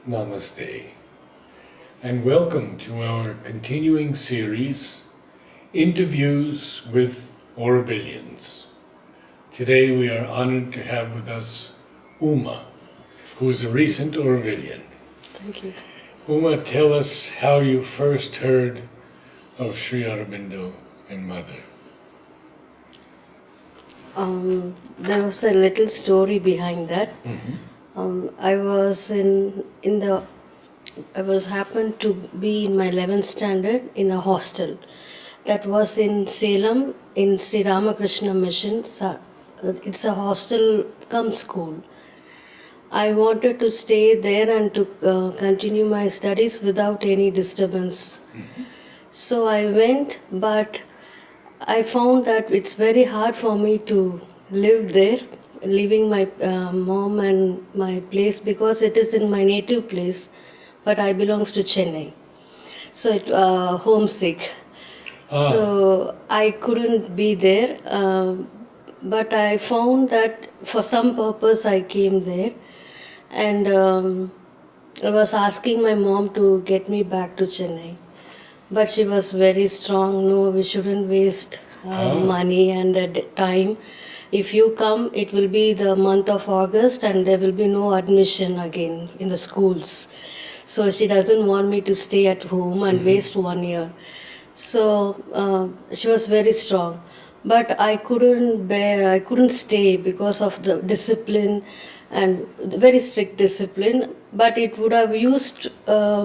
Namaste, and welcome to our continuing series, Interviews with Aurobilians. Today we are honored to have with us Uma, who is a recent Aurobilian. Thank you. Uma, tell us how you first heard of Sri Aurobindo and Mother. There was a little story behind that. I was I was happened to be in my 11th standard in a hostel that was in Salem in Sri Ramakrishna Mission. It's a hostel cum school. I wanted to stay there and to continue my studies without any disturbance. So I went, but I found that it's very hard for me to live there, leaving my mom and my place because it is in my native place, but I belongs to Chennai. So homesick. So I couldn't be there, but I found that for some purpose I came there, and I was asking my mom to get me back to Chennai. But she was very strong. No, we shouldn't waste money and the time. If you come, it will be the month of August and there will be no admission again in the schools. So she doesn't want me to stay at home and waste 1 year. So she was very strong. But I couldn't bear, I couldn't stay because of the discipline and the very strict discipline. But it would have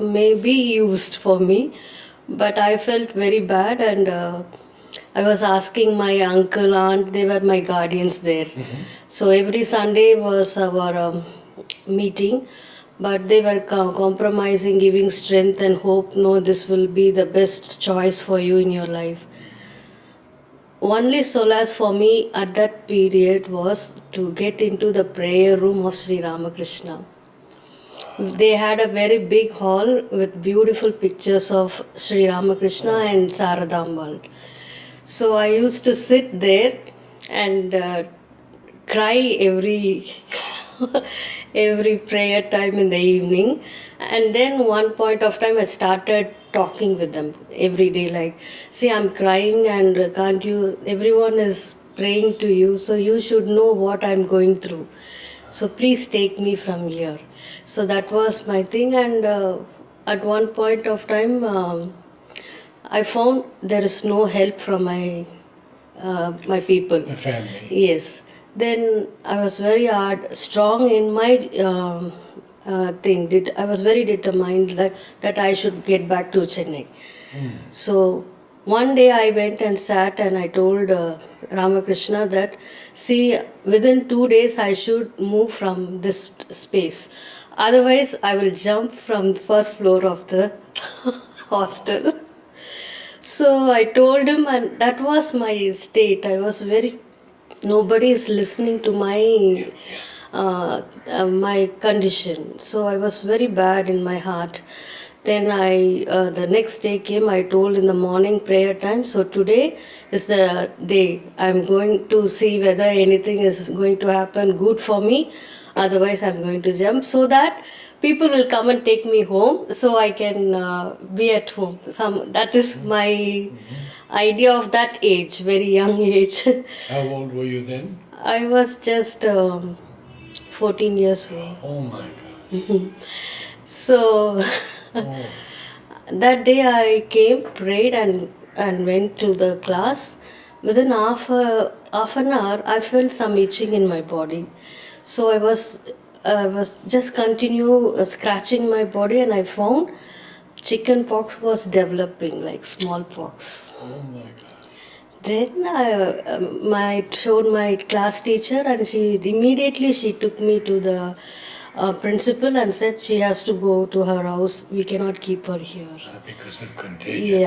maybe used for me, but I felt very bad, and I was asking my uncle, aunt, they were my guardians there. So every Sunday was our meeting, but they were compromising, giving strength and hope. No, this will be the best choice for you in your life. Only solace for me at that period was to get into the prayer room of Sri Ramakrishna. They had a very big hall with beautiful pictures of Sri Ramakrishna and Saradambal. So I used to sit there and cry every prayer time in the evening. And then one point of time I started talking with them every day, like, see, I'm crying and can't you, everyone is praying to you, so you should know what I'm going through. So please take me from here. So that was my thing, and at one point of time, I found there is no help from my people. The family. Yes. Then I was very strong in my thing. I was very determined that I should get back to Chennai. So one day I went and sat and I told Ramakrishna that, see, within 2 days I should move from this space. Otherwise, I will jump from the first floor of the hostel. So I told him, and that was my state. I was very, nobody is listening to my condition. So I was very bad in my heart. Then the next day came, I told in the morning prayer time, so today is the day. I'm going to see whether anything is going to happen good for me. Otherwise, I'm going to jump so that people will come and take me home so I can be at home. That is my idea of that age, very young age. How old were you then? I was just 14 years old. Oh my God. So Oh. that day I came, prayed, and went to the class. Within half an hour, I felt some itching in my body. So I was just continue scratching my body, and I found chicken pox was developing, like smallpox. Oh my God. Then I showed my class teacher, and she took me to the principal and said she has to go to her house. We cannot keep her here. Because of contagion.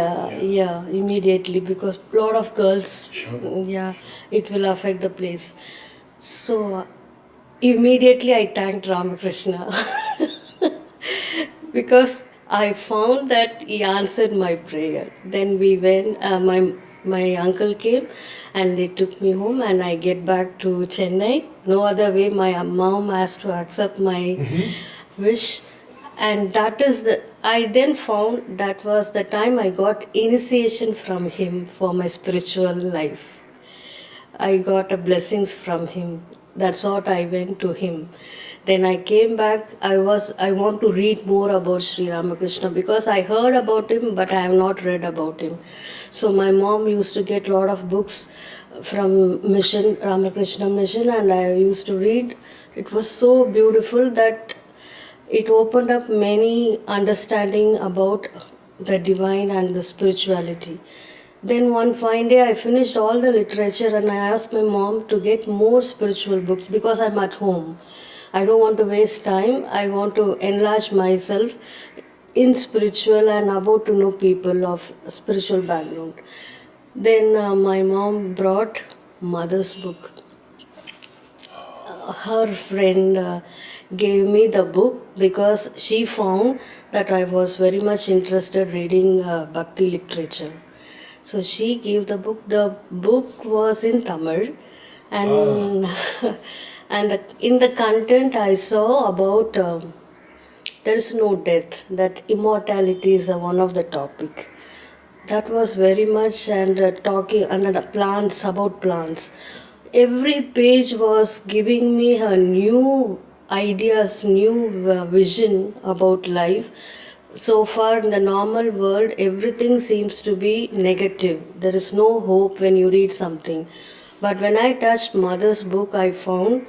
Yeah, immediately, because a lot of girls. Sure. Yeah, it will affect the place. So immediately I thanked Ramakrishna because I found that he answered my prayer. Then we went. My uncle came, and they took me home, and I get back to Chennai. No other way. My mom has to accept my wish, And that is the, I then found that was the time I got initiation from him for my spiritual life. I got a blessings from him. That's what I went to him. Then I came back. I want to read more about Sri Ramakrishna because I heard about him, but I have not read about him. So my mom used to get a lot of books from Mission Ramakrishna Mission, and I used to read. It was so beautiful that it opened up many understanding about the divine and the spirituality. Then one fine day I finished all the literature and I asked my mom to get more spiritual books because I'm at home. I don't want to waste time. I want to enlarge myself in spiritual and about to know people of spiritual background. Then my mom brought mother's book. Her friend gave me the book because she found that I was very much interested reading Bhakti literature. So she gave the book. The book was in Tamil, and in the content I saw about there is no death. That immortality is one of the topic. That was very much and talking and the plants about plants. Every page was giving me a new ideas, new vision about life. So far in the normal world, everything seems to be negative. There is no hope when you read something. But when I touched mother's book, I found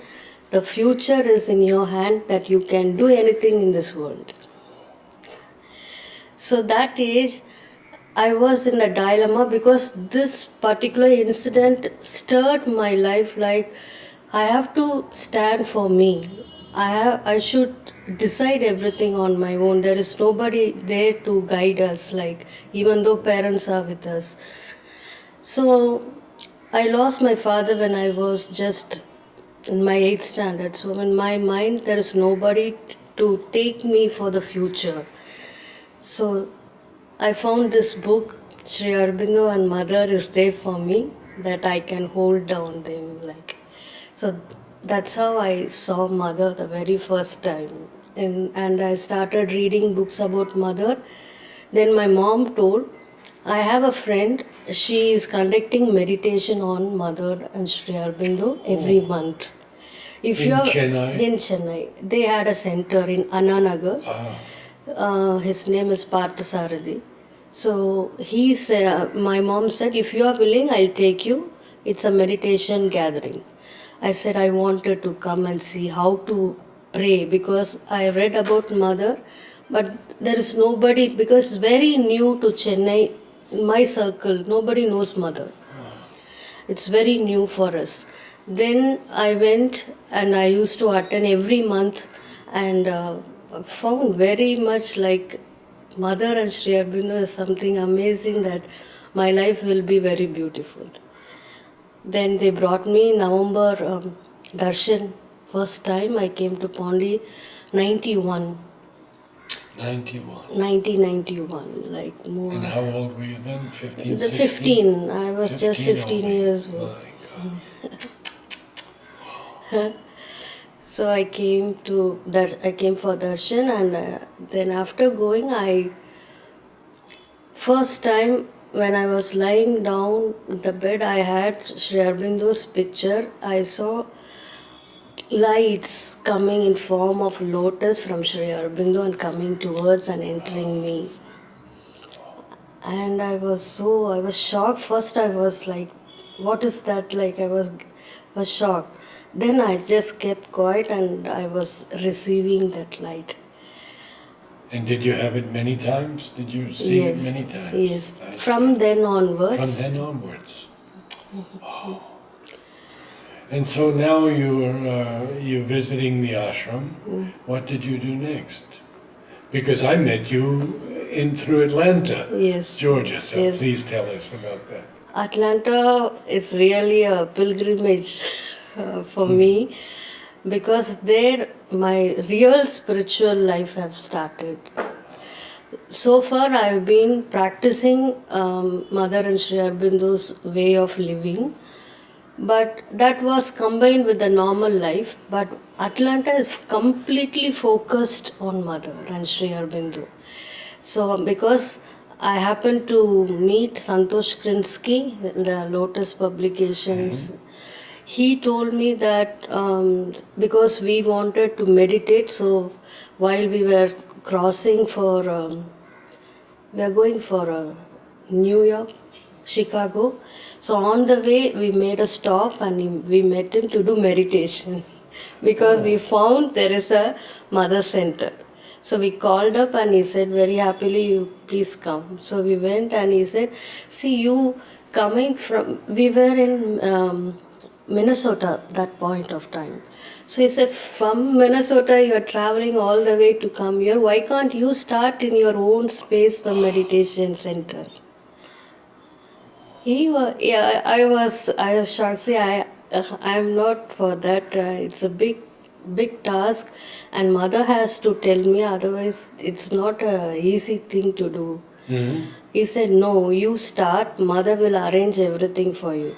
the future is in your hand, that you can do anything in this world. So that age, I was in a dilemma because this particular incident stirred my life. Like, I have to stand for me. I should decide everything on my own. There is nobody there to guide us, like, even though parents are with us. So I lost my father when I was just in my 8th standard. So in my mind, there is nobody to take me for the future. So I found this book, Sri Aurobindo and Mother is there for me, that I can hold down them like. So that's how I saw Mother the very first time. And I started reading books about Mother. Then my mom told, I have a friend, she is conducting meditation on Mother and Sri Aurobindo every month. If In you are Chennai? in Chennai, they had a center in Ananagar. His name is Parthasarathi. So my mom said, if you are willing, I'll take you. It's a meditation gathering. I said I wanted to come and see how to pray because I read about Mother, but there is nobody because it's very new to Chennai, in my circle. Nobody knows Mother. It's very new for us. Then I went and I used to attend every month and found very much like Mother and Sri Aurobindo is something amazing that my life will be very beautiful. Then they brought me November Darshan. First time I came to Pondi, 91. 91. 1991, like more. And how old were you then? 15, The 16? 15. I was just 15 only. years old. My God. So I came to that. I came for darshan, and then after going, I first time when I was lying down the bed, I had Sri Aurobindo's picture. I saw lights coming in form of lotus from Sri Aurobindo and coming towards and entering me. And I was shocked. First I was like, what is that? Like I was shocked. Then I just kept quiet and I was receiving that light. And did you have it many times? Did you see it Yes, many times? yes. I From see. then onwards. From then onwards. Oh. And so now you're visiting the ashram. What did you do next? Because I met you in through Atlanta, Yes. Georgia. So Yes. please tell us about that. Atlanta is really a pilgrimage for me because there my real spiritual life have started. So far I've been practicing Mother and Sri Aurobindo's way of living, But that was combined with the normal life. But Atlanta is completely focused on Mother and Sri Aurobindo. So because I happened to meet Santosh Krinsky, the Lotus Publications, he told me that because we wanted to meditate, so while we were crossing for, we are going for New York, Chicago. So on the way, we made a stop and we met him to do meditation because we found there is a mother center. So we called up and he said, very happily, you please come. So we went and he said, see, you coming from, we were in Minnesota that point of time. So he said, from Minnesota, you are traveling all the way to come here. Why can't you start in your own space for meditation center? Yeah, I was shocked. See, I'm not for that. It's a big task, and mother has to tell me. Otherwise, it's not a easy thing to do. He said, no, you start. Mother will arrange everything for you.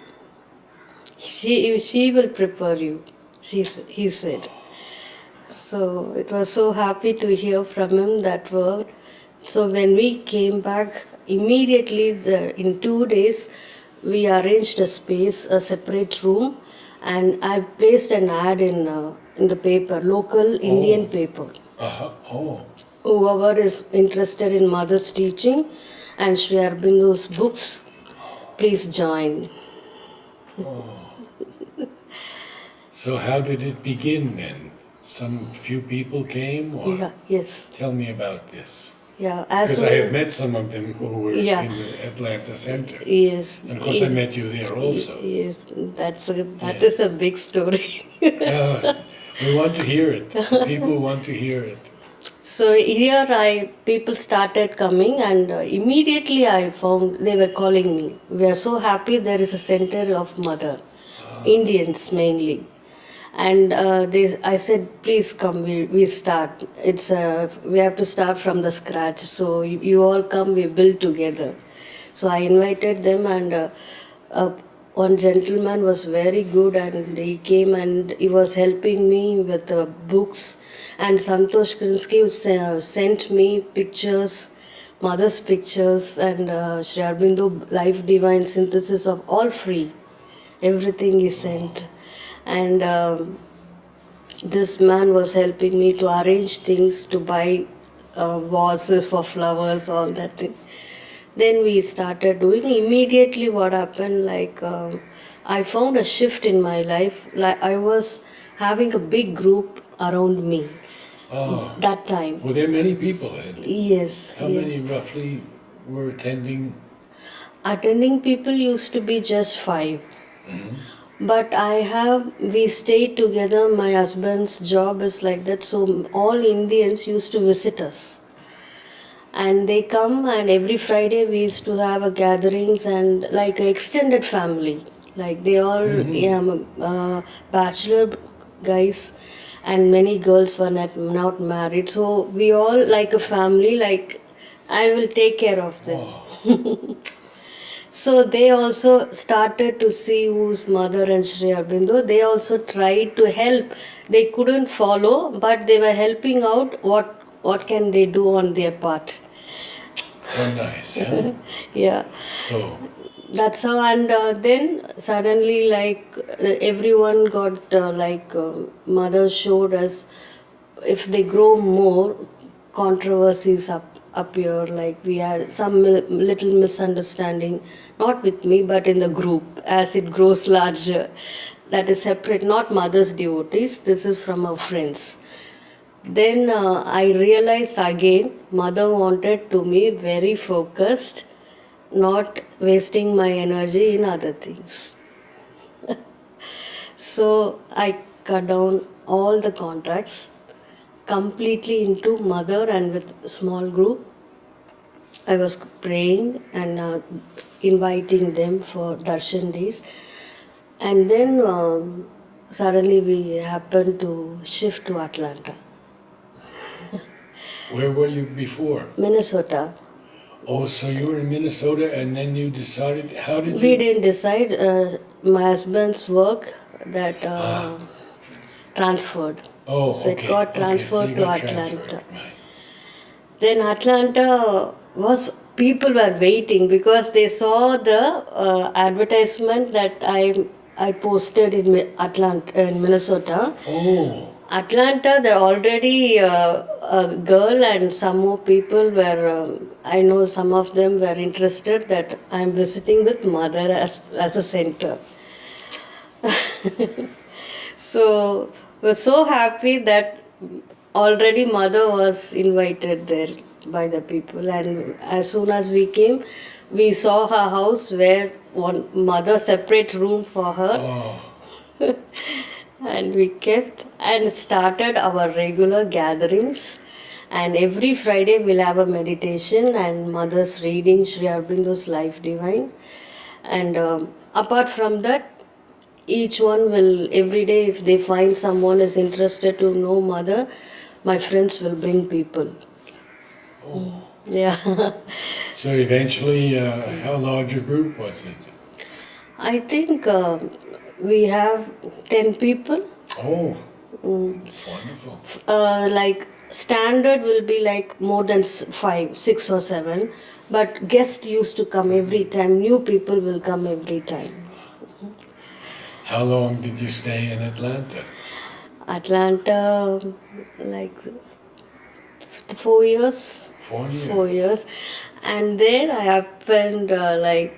She will prepare you. He said. So it was so happy to hear from him that word. So when we came back, immediately in 2 days, we arranged a space, a separate room, and I placed an ad in the paper, local Indian paper. Oh. Whoever is interested in mother's teaching and Sri Aurobindo's books, please join. So how did it begin then? Some few people came? Or? Yeah, yes. Tell me about this. Yeah, as Because I have met some of them who were Yeah. in the Atlanta Center. Yes. And of course I met you there also. Yes, that is a big story. We want to hear it. People want to hear it. So here people started coming and immediately I found they were calling me. We are so happy there is a center of mother, Indians mainly. And I said, please come, we start. We have to start from the scratch. So you all come, we build together. So I invited them and one gentleman was very good and he came and he was helping me with the books. And Santosh Krinsky sent me pictures, mother's pictures and Sri Aurobindo Life Divine Synthesis of all free. Everything he sent. And this man was helping me to arrange things, to buy vases for flowers, all that thing. Then we started doing. Immediately what happened, I found a shift in my life. Like I was having a big group around me that time. Were there many people then? Yes. How many roughly were attending? Attending people used to be just 5. But we stayed together. My husband's job is like that. So all Indians used to visit us. And they come and every Friday we used to have a gatherings and like an extended family. Like they all, bachelor guys and many girls were not married. So we all like a family, like I will take care of them. So they also started to see who's mother and Sri Aurobindo. They also tried to help. They couldn't follow, but they were helping out what can they do on their part. Oh, nice. Huh? Yeah. So That's how, and then suddenly, everyone got mother showed us if they grow more, controversies appear. Like we had some little misunderstanding, not with me, but in the group as it grows larger. That is separate, not mother's devotees. This is from our friends. Then I realized again, mother wanted to be very focused, not wasting my energy in other things. So I cut down all the contacts completely into mother and with small group. I was praying and inviting them for darshan days. And then suddenly we happened to shift to Atlanta. where were you before? Minnesota. Oh, so you were in Minnesota and then you decided, how did We you? didn't decide. my husband's work that transferred. Oh, So it okay. got Okay, so transferred you to got transferred. Atlanta. Right. Then Atlanta was people were waiting because they saw the advertisement that I posted in Atlanta in Minnesota. Oh, Atlanta, there already a girl and some more people were. I know some of them were interested that I'm visiting with mother as a center. So we're so happy that already mother was invited there by the people, and as soon as we came, we saw her house where one mother separate room for her, oh, and we kept and started our regular gatherings. And every Friday we'll have a meditation and mother's reading Sri Aurobindo's Life Divine. And apart from that, each one will every day if they find someone is interested to know mother, my friends will bring people. oh. Yeah. So eventually, how large a group was it? I think we have 10 people. Oh, that's wonderful. Like standard will be like more than 5, 6 or 7, but guests used to come every time. New people will come every time. How long did you stay in Atlanta? Atlanta, like 4 years. 4 years. 4 years. And then I happened like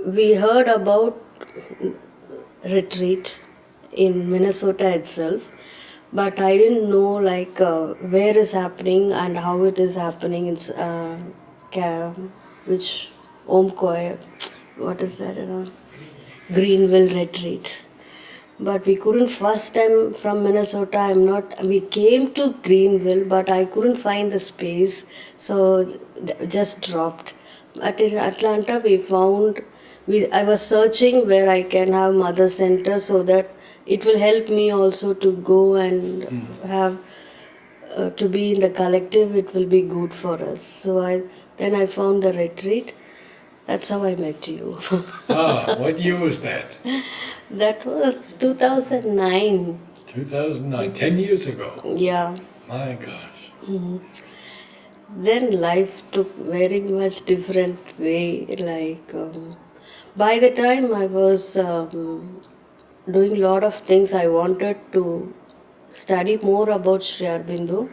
we heard about retreat in Minnesota itself, but I didn't know like where is happening and how it is happening. It's which Omkoy, what is that? Greenville retreat. But we couldn't first time from Minnesota. I'm not. We came to Greenville, but I couldn't find the space, so just dropped. But in Atlanta, we found. I was searching where I can have mother center so that it will help me also to go and have to be in the collective. It will be good for us. So I found the retreat. That's how I met you. Ah, what year was that? That was 2009. 2009, 10 years ago. Yeah. My gosh. Then life took very much different way. Like by the time I was doing a lot of things, I wanted to study more about Sri Aurobindo.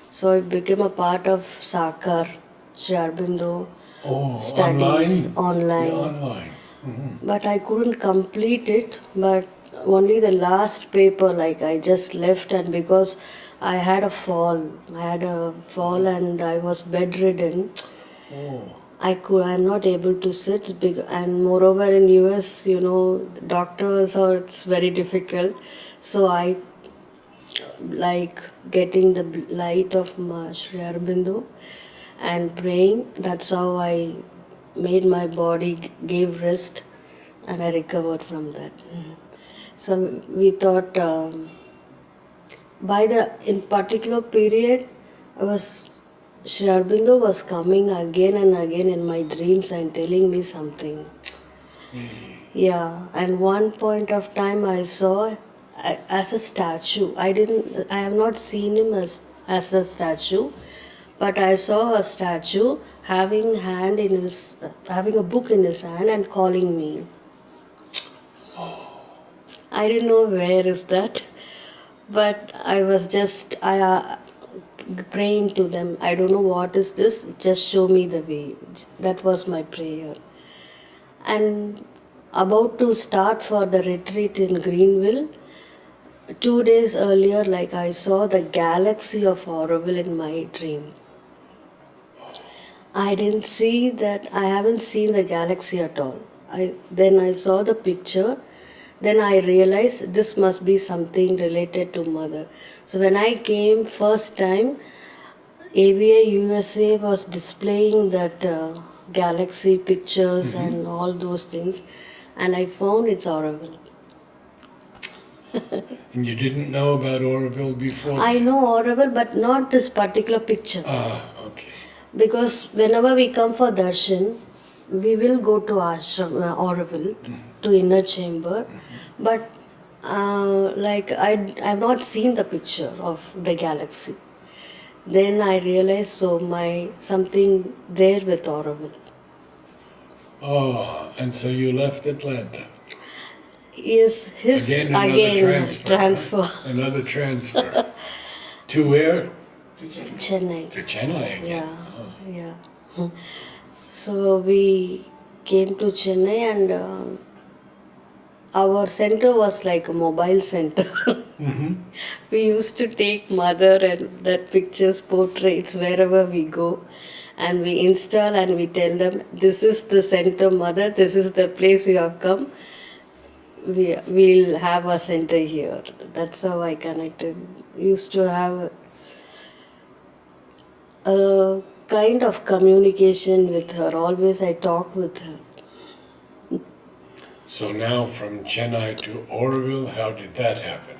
So I became a part of Sakar, Sri Aurobindo Oh, studies online? online. Yeah, online. But I couldn't complete it. But only the last paper, like I just left, and because I had a fall, and I was bedridden. Oh, I'm not able to sit big, and moreover in US, doctors are it's very difficult. So I like getting the light of Sri Aurobindo and praying. That's how I made my body gave rest, and I recovered from that. So we thought by the in particular period, I was Sri Aurobindo was coming again and again in my dreams and telling me something. Yeah, and one point of time I saw as a statue. I have not seen him as a statue, but I saw a statue having a book in his hand and calling me. I didn't know where is that, but I was just praying to them. I don't know what is this. Just show me the way. That was my prayer. And about to start for the retreat in Greenville, 2 days earlier, like I saw the galaxy of Auroville in my dream. I didn't see that. I haven't seen the galaxy at all. Then I saw the picture. Then I realized this must be something related to mother. So when I came first time, AVA USA was displaying that galaxy pictures and all those things, and I found it's Auroville. and you didn't know about Oroville before? I know Auroville, but not this particular picture. Ah, okay. Because whenever we come for darshan, we will go to ashram, Auroville, to inner chamber, but like I've not seen the picture of the galaxy. Then I realized so my something there with Auroville. Oh, and so you left Atlanta. Is his Again, another transfer. transfer. Another transfer. To where? Chennai. To Chennai again. Yeah, Oh. yeah. So we came to Chennai and our center was like a mobile center. Mm-hmm. We used to take mother and that pictures, portraits wherever we go, and we install and we tell them this is the center, mother. This is the place you have come. We'll have a center here. That's how I connected. Used to have a kind of communication with her. Always I talk with her. So now from Chennai to Oroville, how did that happen?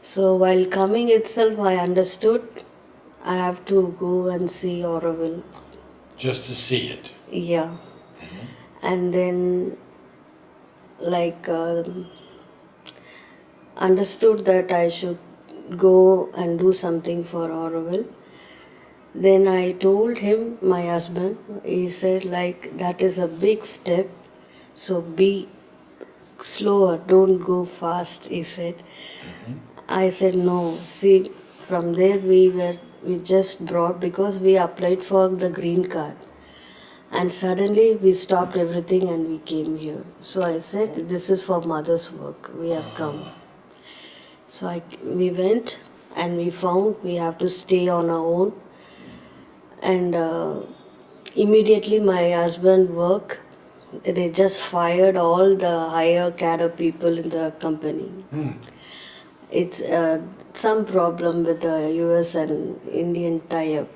So while coming itself, I understood I have to go and see Auroville. Just to see it. Yeah. And then, like, understood that I should go and do something for Auroville. Then I told him, my husband, he said, like, that is a big step, so be slower, don't go fast, he said. I said, no, see, from there we just brought, because we applied for the green card. And suddenly we stopped everything and we came here. So I said, this is for mother's work, we have come. So we went and we found we have to stay on our own. And immediately my husband work, they just fired all the higher cadre people in the company. It's some problem with the US and Indian tie-up,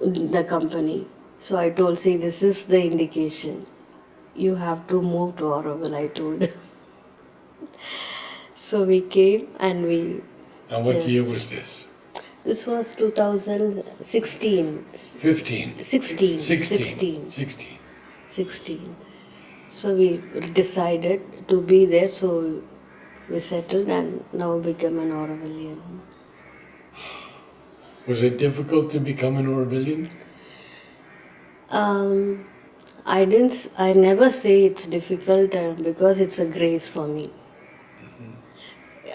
the company. So I told, see, this is the indication. You have to move to Auroville, I told. So we came and we And what just, year was this? This was 2016. 15. 16. 16. 16. So we decided to be there, so we settled and now become an Aurovillian. Was it difficult to become an Aurovillian? I never say it's difficult because it's a grace for me.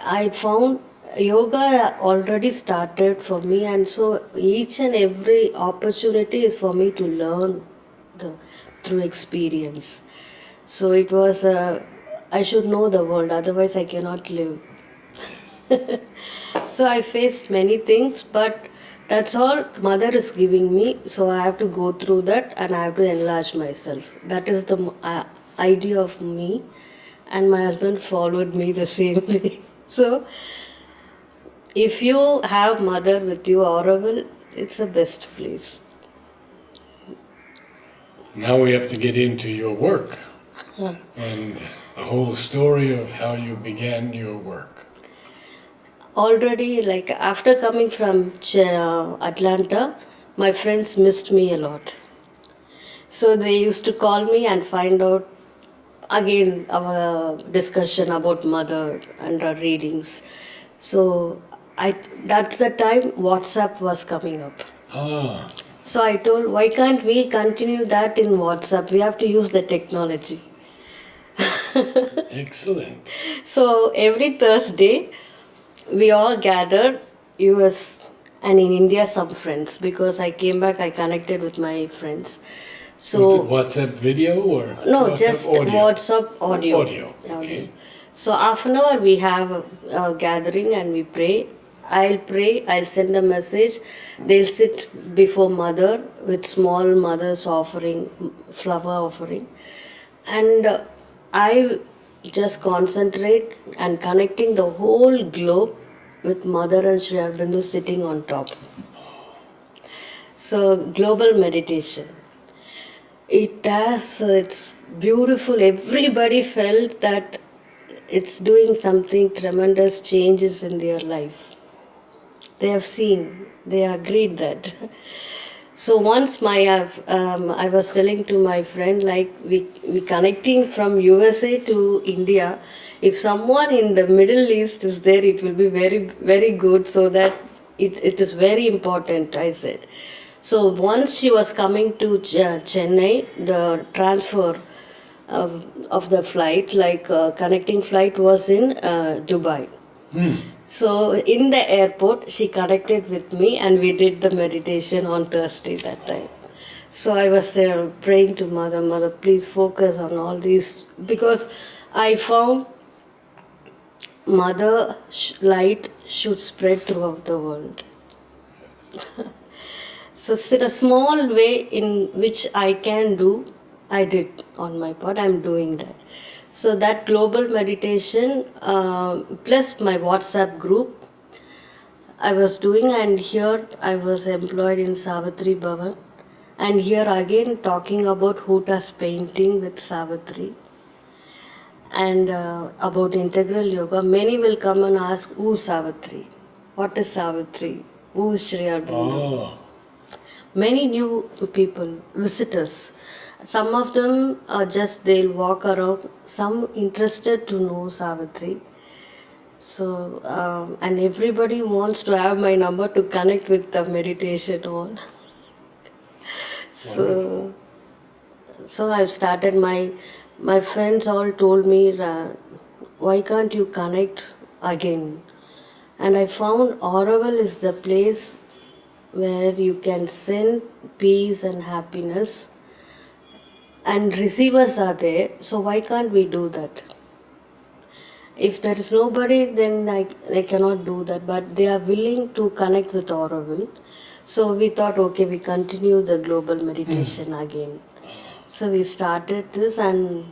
I found yoga already started for me, and so each and every opportunity is for me to learn through experience. So it was, I should know the world, otherwise I cannot live. So I faced many things, but that's all mother is giving me. So I have to go through that and I have to enlarge myself. That is the idea of me, and my husband followed me the same way. So if you have mother with you, Auroville, it's the best place. Now we have to get into your work and the whole story of how you began your work. Already, like after coming from Atlanta, my friends missed me a lot. So they used to call me and find out again our discussion about mother and our readings. So that's the time WhatsApp was coming up. Ah, So I told, why can't we continue that in WhatsApp? We have to use the technology. excellent. So every Thursday, we all gathered, US and in India some friends, because I came back, I connected with my friends. Was So it WhatsApp video or no, WhatsApp just audio? WhatsApp audio. Audio, okay. So half an hour we have a gathering and we pray. I'll pray, I'll send a message. They'll sit before mother with small mother's offering, flower offering. And I just concentrate and connecting the whole globe with mother and Sri Aurobindo sitting on top. So global meditation. It's beautiful. Everybody felt that it's doing something tremendous changes in their life. They have seen, they agreed that. So once I was telling to my friend, like we connecting from USA to India. If someone in the Middle East is there, it will be very good. So that it is very important. I said. So once she was coming to Chennai, the transfer of the flight, like connecting flight, was in Dubai. So in the airport, she connected with me and we did the meditation on Thursday that time. So I was there praying to Mother, please focus on all these because I found light should spread throughout the world. So in a small way in which I can do, I did on my part. I'm doing that. So that global meditation plus my WhatsApp group I was doing, and here I was employed in Savitri Bhavan, and here again talking about Huta's painting with Savitri and about integral yoga. Many will come and ask, who's Savitri? What is Savitri? Who is Sri Aurobindo? Oh, Many new people, visitors. Some of them are just they'll walk around. Some interested to know Savitri. So and everybody wants to have my number to connect with the meditation all. So so I've started my friends all told me why can't you connect again? And I found Auroville is the place where you can send peace and happiness and receivers are there, so why can't we do that? If there is nobody, then I cannot do that, but they are willing to connect with Auroville. So we thought, okay, we continue the global meditation again. So we started this and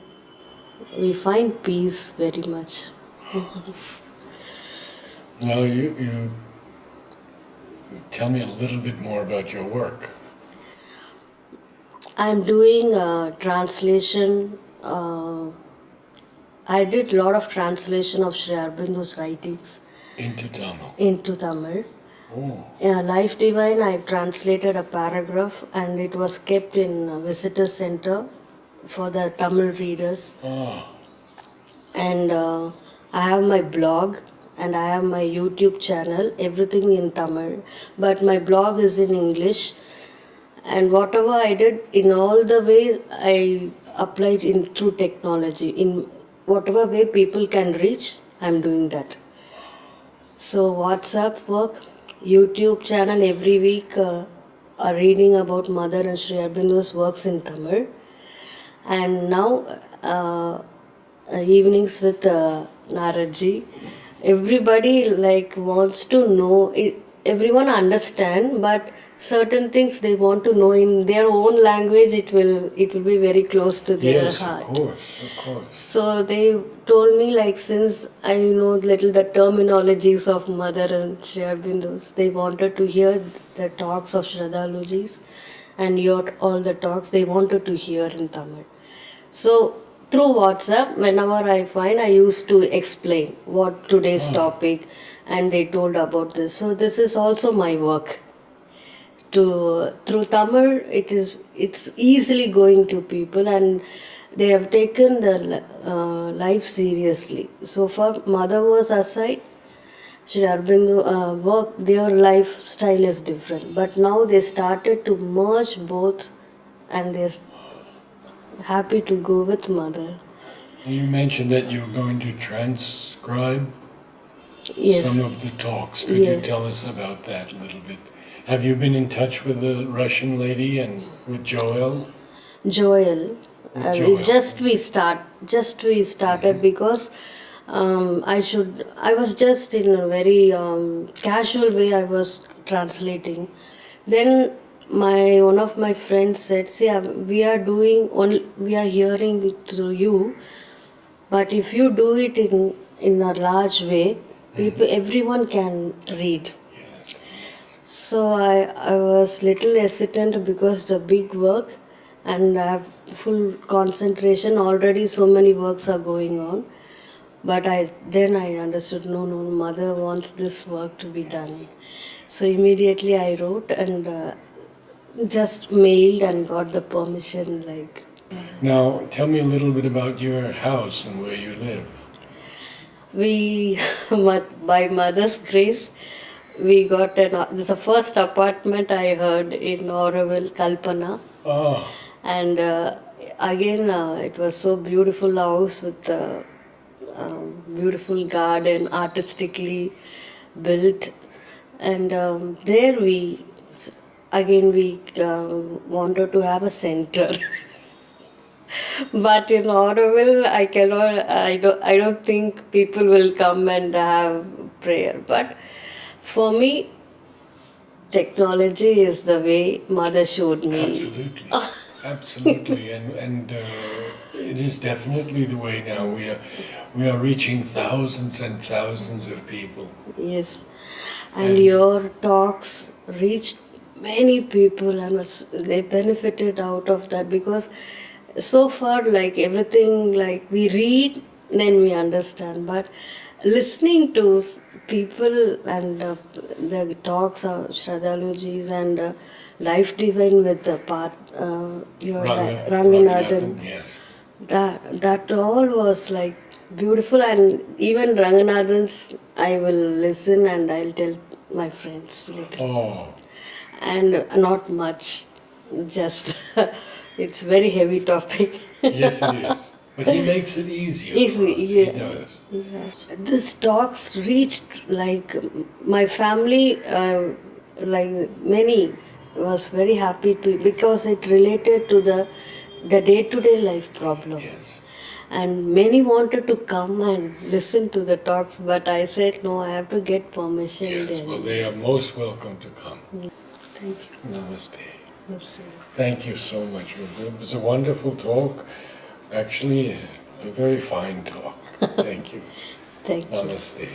we find peace very much. now you tell me a little bit more about your work. I'm doing translation. I did a lot of translation of Sri Aurobindo's writings Into Tamil. into Tamil. Oh, Life Divine, I translated a paragraph and it was kept in a visitor center for the Tamil readers. ah, And I have my blog and I have my YouTube channel, everything in Tamil. But my blog is in English. And whatever I did, in all the way, I applied in through technology. In whatever way people can reach, I'm doing that. So WhatsApp work, YouTube channel every week are reading about Mother and Sri Aurobindo's works in Tamil. And now evenings with Naradji, everybody like wants to know. Everyone understand, but certain things they want to know in their own language. It will be very close to their yes, heart. of course. So they told me like since I know little the terminologies of Mother and Sri Aurobindo's, they wanted to hear the talks of Shraddhalujis and your all the talks they wanted to hear in Tamil. So through WhatsApp, whenever I find, I used to explain what today's topic, and they told about this. So this is also my work. Through Tamil, it's easily going to people, and they have taken the life seriously. So far, Mother was aside. Sri Aurobindo work, their lifestyle is different. But now they started to merge both, and they're happy to go with Mother. You mentioned that you were going to transcribe Yes. some of the talks. Could you Yeah. tell us about that a little bit? Have you been in touch with the Russian lady and with Joel? Joel. Joel. Just we started because I was just in a very casual way I was translating. Then one of my friends said, see, we are hearing it through you, but if you do it in a large way, everyone can read. Yes. So I was little hesitant because it's a big work and I have full concentration. Already so many works are going on. But then I understood, no, Mother wants this work to be done. So immediately I wrote and Just mailed and got the permission. Like Now, tell me a little bit about your house and where you live. we, by mother's grace, we got this is the first apartment I heard in Auroville, Kalpana, Ah, and again it was so beautiful house with beautiful garden, artistically built, and there again we wanted to have a center. But in Auroville, I don't think people will come and have prayer. But for me, technology is the way mother showed me. absolutely. Absolutely. And it is definitely the way now. We are reaching thousands and thousands of people. Yes. And your talks reached many people and they benefited out of that because so far, like everything, like we read, then we understand. But listening to people and the talks of Shradhaluji's and Life Divine with the part, Ranganathan, Yes. that all was like beautiful. And even Ranganathan's, I will listen and I'll tell my friends little. Oh, And not much, just it's very heavy topic. yes, it is. But he makes it easier Easy, for us. yeah. He does. Yes. This talks reached like my family, like many was very happy to because it related to the day-to-day life problem. Yes. And many wanted to come and listen to the talks, but I said no, I have to get permission. Yes. Then. Well, they are most welcome to come. Thank you. Namaste. Yes, sir. Thank you so much. It was a wonderful talk. Actually, a very fine talk. Thank you. Thank you. Namaste.